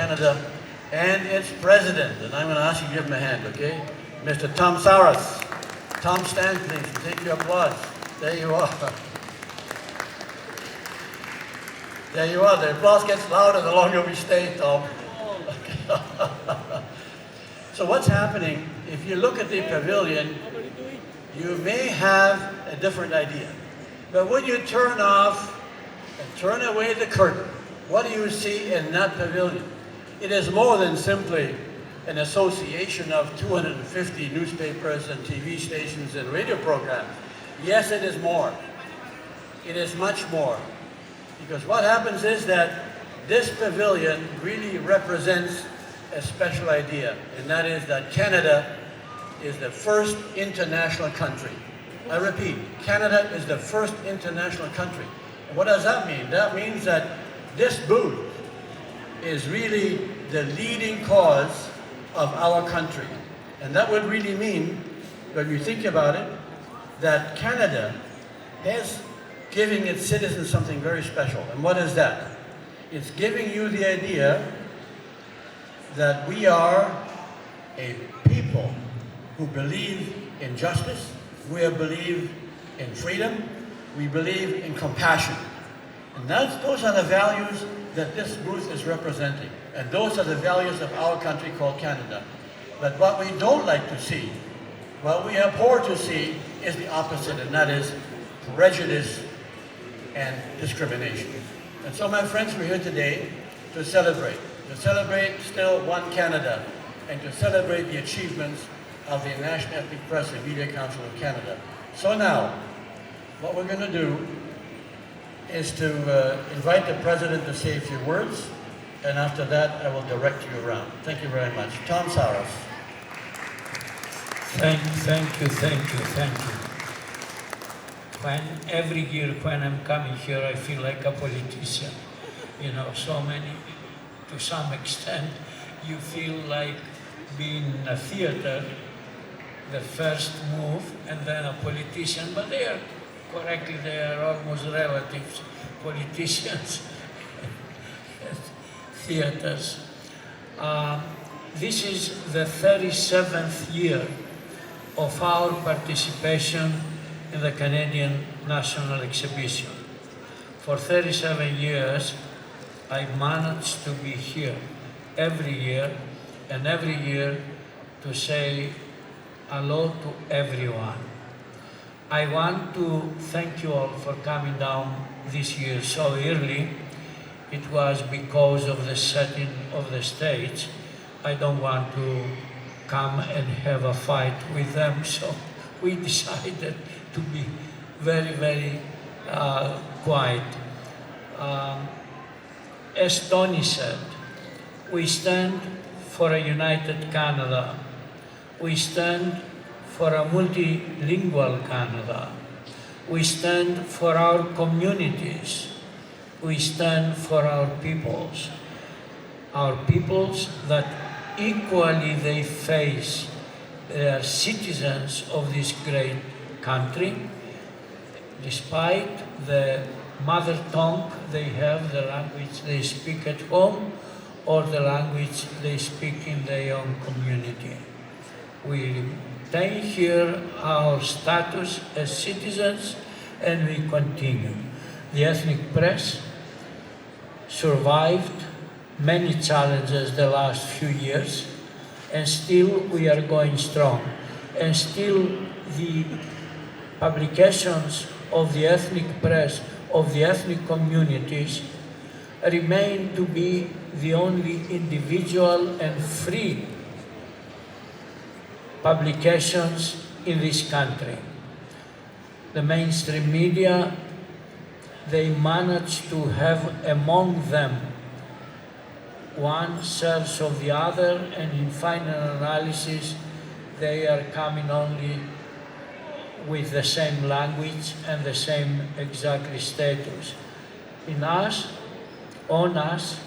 Canada and its president. And I'm going to ask you to give him a hand, okay? Mr. Tom Saras. Tom, stand please and take your applause. There you are. There you are. The applause gets louder the longer we stay, Tom. So what's happening, if you look at the pavilion, you may have a different idea. But when you turn off and turn away the curtain, what do you see in that pavilion? It is more than simply an association of 250 newspapers and TV stations and radio programs. Yes, it is more. It is much more. Because what happens is that this pavilion really represents a special idea, and that is that Canada is the first international country. I repeat, Canada is the first international country. And what does that mean? That means that this booth is really the leading cause of our country. And that would really mean, when you think about it, that Canada is giving its citizens something very special. And what is that? It's giving you the idea that we are a people who believe in justice, we believe in freedom, we believe in compassion. And those are the values that this booth is representing. And those are the values of our country called Canada. But what we don't like to see, what we abhor to see, is the opposite, and that is prejudice and discrimination. And so, my friends, we're here today to celebrate still one Canada, and to celebrate the achievements of the National Ethnic Press and Media Council of Canada. So now, what we're going to do is to invite the President to say a few words, and after that, I will direct you around. Thank you very much. Tom Saras. Thank you. Every year when I'm coming here, I feel like a politician. You know, to some extent, you feel like being in a theater, the first move, and then a politician, but they are almost relatives, politicians, theaters. This is the 37th year of our participation in the Canadian National Exhibition. For 37 years, I managed to be here every year, and every year to say hello to everyone. I want to thank you all for coming down this year so early. It was because of the setting of the stage. I don't want to come and have a fight with them, so we decided to be very, very quiet. As Tony said, we stand for a united Canada. We stand for a multilingual Canada. We stand for our communities. We stand for our peoples that equally they face, they are citizens of this great country, despite the mother tongue they have, the language they speak at home, or the language they speak in their own community. We retain here our status as citizens, and we continue. The ethnic press survived many challenges the last few years, and still we are going strong. And still the publications of the ethnic press, of the ethnic communities, remain to be the only individual and free publications in this country. The mainstream media, they manage to have among them one serves of the other, and in final analysis, they are coming only with the same language and the same exactly status. On us,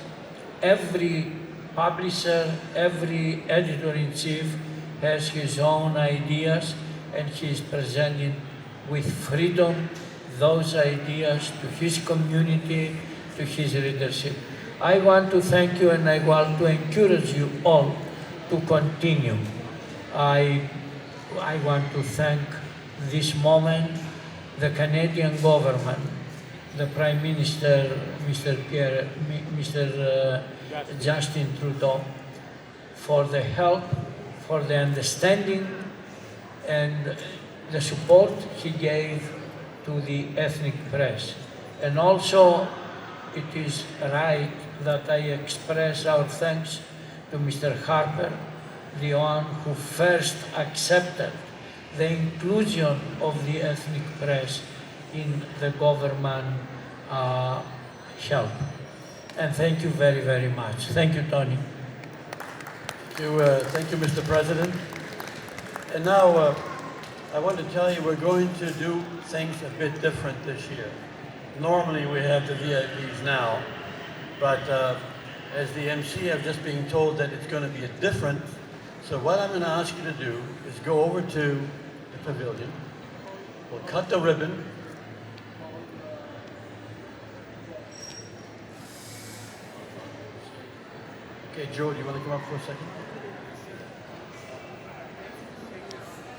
every publisher, every editor-in-chief has his own ideas, and he is presenting with freedom those ideas to his community, to his readership. I want to thank you and I want to encourage you all to continue. I want to thank this moment the Canadian government, the Prime Minister, Mr. Justin Trudeau, for the help, for the understanding, and the support he gave to the ethnic press. And also, it is right that I express our thanks to Mr. Harper, the one who first accepted the inclusion of the ethnic press in the government help. And thank you very, very much. Thank you, Tony. Thank you, Mr. President. And now, I want to tell you we're going to do things a bit different this year. Normally we have the VIPs now, but as the MC, I've just been told that it's going to be different. So what I'm going to ask you to do is go over to the pavilion. We'll cut the ribbon. Okay, Joe, do you want to come up for a second?